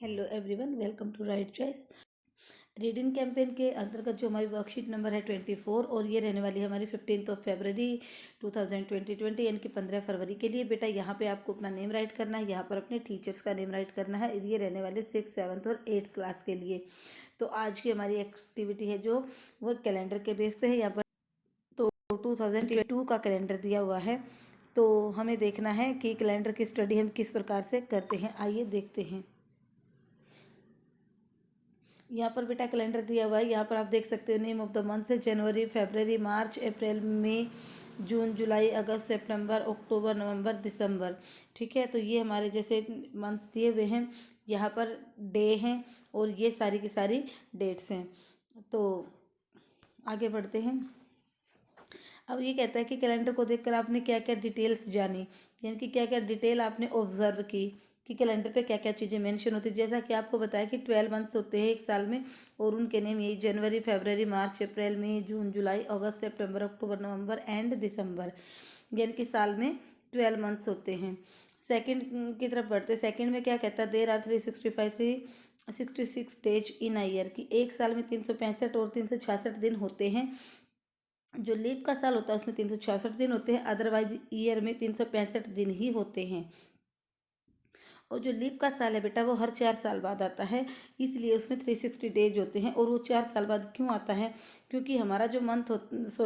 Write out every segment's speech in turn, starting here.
Hello everyone, welcome to right choice. Reading campaign के अंतर्गत जो हमारी वर्कशीट नंबर है 24 और ये रहने वाली है हमारी 15 फरवरी 2020 यानी कि 15 फरवरी के लिए। बेटा यहाँ पे आपको अपना नेम राइट करना है, यहाँ पर अपने टीचर्स का नेम राइट करना है। ये रहने वाले 6th 7th और 8th क्लास के लिए। तो आज की हमारी एक्टिविटी है जो वो कैलेंडर के बेस पे है। यहाँ पर तो 2022 का कैलेंडर दिया हुआ है, तो हमें देखना है कि कैलेंडर की स्टडी हम किस प्रकार से करते हैं। आइए देखते हैं। यहाँ पर बेटा कैलेंडर दिया हुआ है। यहाँ पर आप देख सकते हो नेम ऑफ द मंथ है जनवरी, फरवरी, मार्च, अप्रैल, मई, जून, जुलाई, अगस्त, सितंबर, अक्टूबर, नवंबर, दिसंबर। ठीक है, तो ये हमारे जैसे मंथ्स दिए हुए हैं। यहाँ पर डे हैं और ये सारी की सारी डेट्स हैं। तो आगे बढ़ते हैं। अब ये कहता है कि कैलेंडर को देखकर आपने क्या क्या डिटेल्स जानी, यानी कि क्या क्या डिटेल आपने ऑब्जर्व की कि कैलेंडर पे क्या क्या चीज़ें मेंशन होती है। जैसा कि आपको बताया कि 12 मंथ्स होते हैं एक साल में, और उनके नेम यही जनवरी, फरवरी, मार्च, अप्रैल, मई, जून, जुलाई, अगस्त, सितंबर, अक्टूबर, नवंबर एंड दिसंबर, यानी कि साल में 12 मंथ्स होते हैं। सेकंड की तरफ बढ़ते। सेकंड में क्या कहता है, there are 366 days in a year, कि एक साल में 365 और 366 दिन होते हैं। जो लीप का साल होता है उसमें 366 दिन होते हैं, अदरवाइज ईयर में 365 दिन ही होते हैं। और जो लीप का साल है बेटा वो हर 4 साल बाद आता है, इसलिए उसमें 360 डेज होते हैं। और वो 4 साल बाद क्यों आता है, क्योंकि हमारा जो मंथ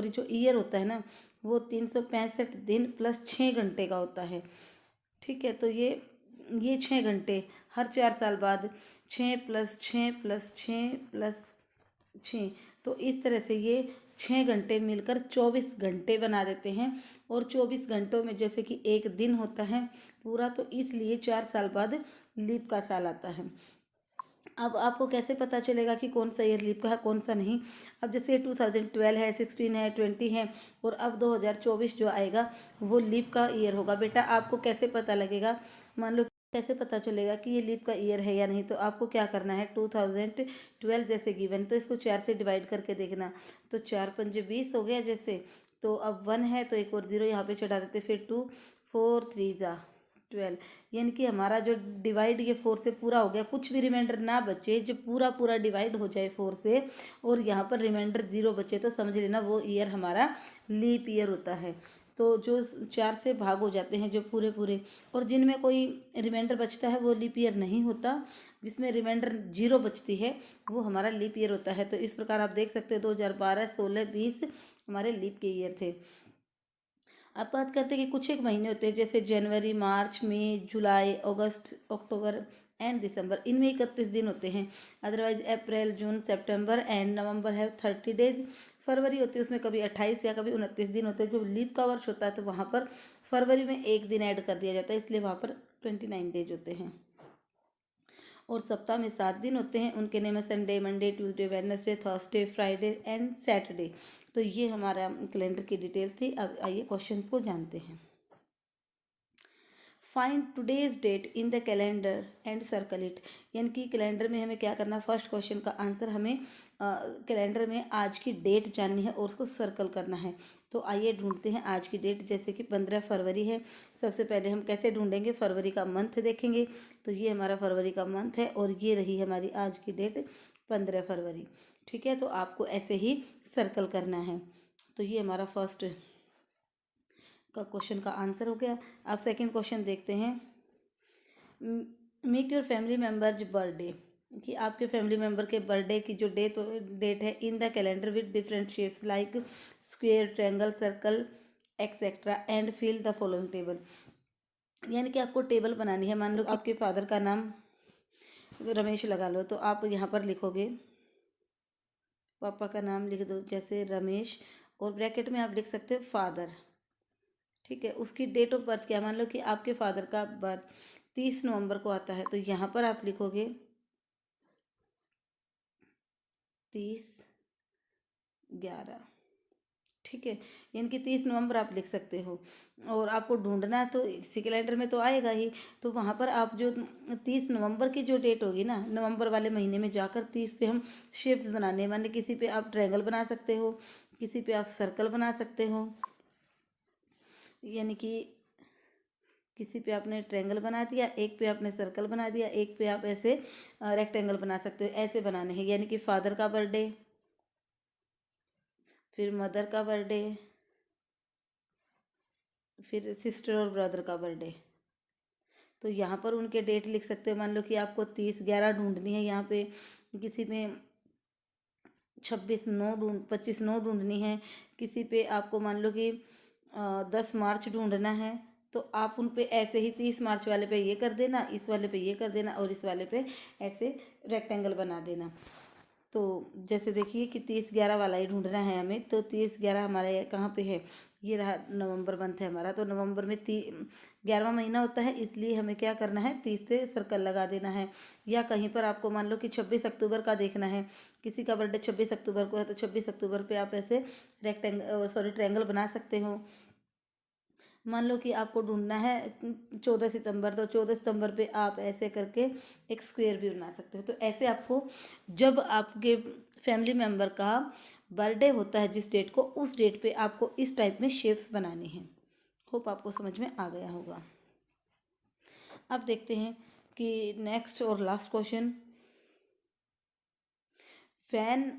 जो ईयर होता है ना, वो 365 दिन प्लस 6 घंटे का होता है। ठीक है, तो ये 6 घंटे हर 4 साल बाद 6 + 6 + 6 + 6, तो इस तरह से ये 6 घंटे मिलकर 24 घंटे बना देते हैं। और 24 घंटों में जैसे कि एक दिन होता है पूरा, तो इसलिए 4 साल बाद लीप का साल आता है। अब आपको कैसे पता चलेगा कि कौन सा ईयर लीप का है कौन सा नहीं। अब जैसे 2012 है, 16 है, 20 है, और अब 2024 जो आएगा वो लीप का ईयर होगा। बेटा आपको कैसे पता लगेगा, मान लो कैसे पता चलेगा कि ये लीप का ईयर है या नहीं, तो आपको क्या करना है, 2012 जैसे गिवन तो इसको 4 से डिवाइड करके देखना। तो 4×5 = 20 हो गया जैसे, तो अब 1 है तो एक और 0 यहाँ पे चढ़ा देते, फिर 2, 4 3 = 12, यानी कि हमारा जो डिवाइड ये 4 से पूरा हो गया, कुछ भी रिमाइंडर ना बचे, जो पूरा पूरा डिवाइड हो जाए 4 से और यहाँ पर रिमाइंडर 0 बचे, तो समझ लेना वो ईयर हमारा लीप ईयर होता है। तो जो 4 से भाग हो जाते हैं जो पूरे पूरे, और जिनमें कोई रिमाइंडर बचता है वो लीप ईयर नहीं होता, जिसमें रिमाइंडर 0 बचती है वो हमारा लीप ईयर होता है। तो इस प्रकार आप देख सकते हो 2012, 16, 20 हमारे लीप के ईयर थे। अब बात करते हैं कि कुछ एक महीने होते हैं जैसे जनवरी, मार्च, मई, जुलाई, अगस्त, अक्टूबर एंड दिसंबर, इनमें 31 दिन होते हैं। Otherwise April, June, September and November है 30 डेज। फरवरी होती है उसमें कभी 28 या कभी 29 दिन होते हैं। जब लीप का वर्ष होता है तो वहाँ पर फरवरी में एक दिन ऐड कर दिया जाता है, इसलिए वहाँ पर 29 डेज होते हैं। और सप्ताह में 7 दिन होते हैं, उनके नेम है Sunday, Monday, Tuesday, Wednesday, Thursday, Friday and Saturday. तो ये हमारा कैलेंडर की डिटेल थी। अब आइए क्वेश्चन को जानते हैं। Find today's date in the calendar and circle it, यानी कि कैलेंडर में हमें क्या करना, फर्स्ट क्वेश्चन का आंसर हमें कैलेंडर में आज की डेट जाननी है और उसको सर्कल करना है। तो आइए ढूंढते हैं आज की डेट। जैसे कि 15 फरवरी है, सबसे पहले हम कैसे ढूंढेंगे, फरवरी का मंथ देखेंगे। तो ये हमारा फरवरी का मंथ है और ये रही हमारी आज की डेट 15 फरवरी। ठीक है, तो आपको ऐसे ही सर्कल करना है। तो ये हमारा फर्स्ट का क्वेश्चन का आंसर हो गया। अब सेकंड क्वेश्चन देखते हैं। Make your family members birthday, कि आपके फैमिली मेम्बर के बर्थडे की जो डेट है in the calendar with different shapes like square, triangle, circle etcetera and fill the following table, यानी कि आपको टेबल बनानी है। मान लो आपके फादर का नाम रमेश लगा लो, तो आप यहाँ पर लिखोगे, पापा का नाम लिख दो जैसे रमेश, और ब्रैकेट में आप लिख सकते हो फादर। ठीक है, उसकी डेट ऑफ बर्थ क्या, मान लो कि आपके फादर का बर्थ 30 नवंबर को आता है, तो यहाँ पर आप लिखोगे 30/11। ठीक है, यानी कि 30 नवंबर आप लिख सकते हो। और आपको ढूंढना है तो इसी कैलेंडर में तो आएगा ही, तो वहाँ पर आप जो 30 नवंबर की जो डेट होगी ना, नवंबर वाले महीने में जाकर 30 पे हम शेप्स बनाने, माने किसी पे आप ट्रायंगल बना सकते हो, किसी पे आप सर्कल बना सकते हो, यानी कि किसी पे आपने ट्रायंगल बना दिया, एक पे आपने सर्कल बना दिया, एक पे आप ऐसे रेक्टेंगल बना सकते हो। ऐसे बनाने हैं, यानी कि फादर का बर्थडे, फिर मदर का बर्थडे, फिर सिस्टर और ब्रदर का बर्थडे। तो यहाँ पर उनके डेट लिख सकते हो। मान लो कि आपको 30/11 ढूंढनी है, यहाँ पे किसी में 25/9 ढूंढनी है, किसी पे आपको मान लो कि 10 मार्च ढूंढना है। तो आप उन पे ऐसे ही 30 मार्च वाले पे ये कर देना, इस वाले पे ये कर देना, और इस वाले पे ऐसे रेक्टेंगल बना देना। तो जैसे देखिए कि 30/11 वाला ही ढूंढना है हमें। तो 30/11 हमारे कहाँ पे है, ये रहा नवंबर मंथ है हमारा। तो नवंबर में 11वां महीना होता है, इसलिए हमें क्या करना है, 30 से सर्कल लगा देना है। या कहीं पर आपको मान लो कि 26 अक्टूबर का देखना है, किसी का बर्थडे 26 अक्टूबर को है, तो 26 अक्टूबर पे आप ऐसे ट्रायंगल बना सकते हो। मान लो कि आपको ढूंढना है 14 सितंबर, तो 14 सितंबर पे आप ऐसे करके एक स्क्वायर भी बना सकते हो। तो ऐसे आपको जब आपके फैमिली मेम्बर का बर्थडे होता है जिस डेट को, उस डेट पे आपको इस टाइप में शेप्स बनाने हैं। होप आपको समझ में आ गया होगा। अब देखते हैं कि नेक्स्ट और last question, fan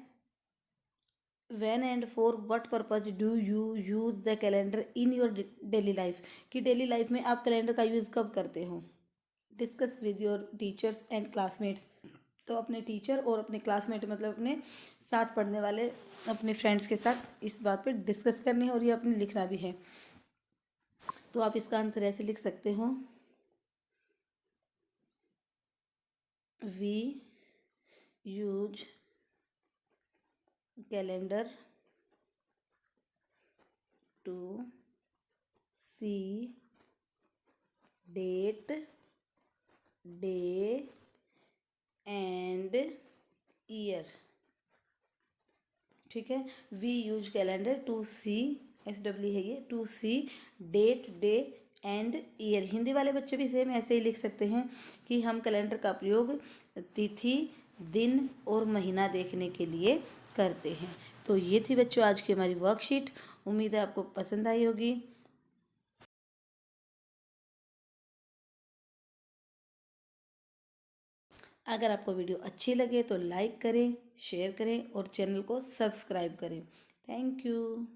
when and for what purpose do you use the calendar in your daily life, कि डेली लाइफ में आप कैलेंडर का यूज़ कब करते हो। Discuss with your teachers and classmates, तो अपने टीचर और अपने क्लासमेट मतलब अपने साथ पढ़ने वाले अपने फ्रेंड्स के साथ इस बात पर डिस्कस करनी है, और ये अपने लिखना भी है। तो आप इसका आंसर ऐसे लिख सकते हो, we use calendar to see date, day and year. ठीक है, we use calendar to see, SW है ये, to see date, day and year. Hindi वाले बच्चे भी सेम ऐसे ही लिख सकते हैं कि हम कैलेंडर का प्रयोग तिथि, दिन और महीना देखने के लिए करते हैं। तो ये थी बच्चों आज की हमारी वर्कशीट। उम्मीद है आपको पसंद आई होगी। अगर आपको वीडियो अच्छी लगे तो लाइक करें, शेयर करें और चैनल को सब्सक्राइब करें। Thank you.